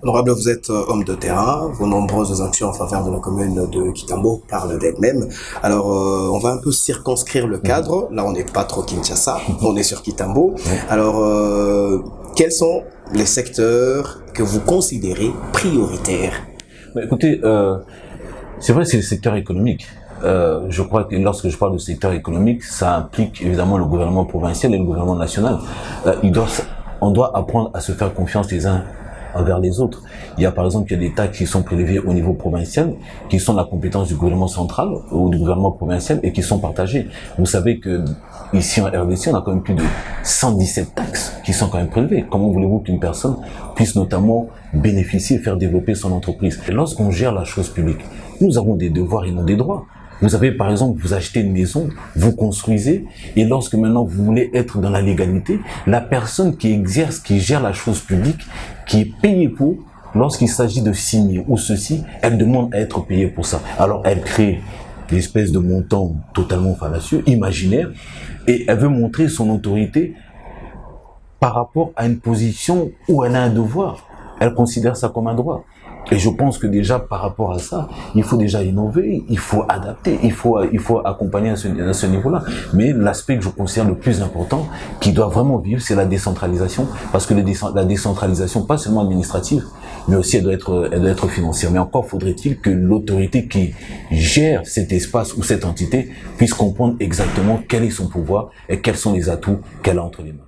Honorable, vous êtes homme de terrain, vos nombreuses actions en faveur de la commune de Kitambo parlent d'elles-mêmes. Alors, on va un peu circonscrire le cadre. Là, on n'est pas trop Kinshasa, on est sur Kitambo. Alors, quels sont les secteurs que vous considérez prioritaires? Écoutez, c'est vrai, c'est le secteur économique. Je crois que lorsque je parle de secteur économique, ça implique évidemment le gouvernement provincial et le gouvernement national. On doit apprendre à se faire confiance les uns envers les autres. Il y a par exemple des taxes qui sont prélevées au niveau provincial, qui sont la compétence du gouvernement central ou du gouvernement provincial et qui sont partagées. Vous savez que ici en RDC, on a quand même plus de 117 taxes qui sont quand même prélevées. Comment voulez-vous qu'une personne puisse notamment bénéficier et faire développer son entreprise? Et lorsqu'on gère la chose publique, nous avons des devoirs et non des droits. Vous avez, par exemple, vous achetez une maison, vous construisez, et lorsque maintenant vous voulez être dans la légalité, la personne qui exerce, qui gère la chose publique, qui est payée pour, lorsqu'il s'agit de signer ou ceci, elle demande à être payée pour ça. Alors elle crée des espèces de montants totalement fallacieux, imaginaires, et elle veut montrer son autorité par rapport à une position où elle a un devoir. Elle considère ça comme un droit. Et je pense que déjà par rapport à ça, il faut déjà innover, il faut adapter, il faut accompagner à ce niveau-là. Mais l'aspect que je considère le plus important, qui doit vraiment vivre, c'est la décentralisation, parce que la décentralisation, pas seulement administrative, mais aussi elle doit être financière. Mais encore faudrait-il que l'autorité qui gère cet espace ou cette entité puisse comprendre exactement quel est son pouvoir et quels sont les atouts qu'elle a entre les mains.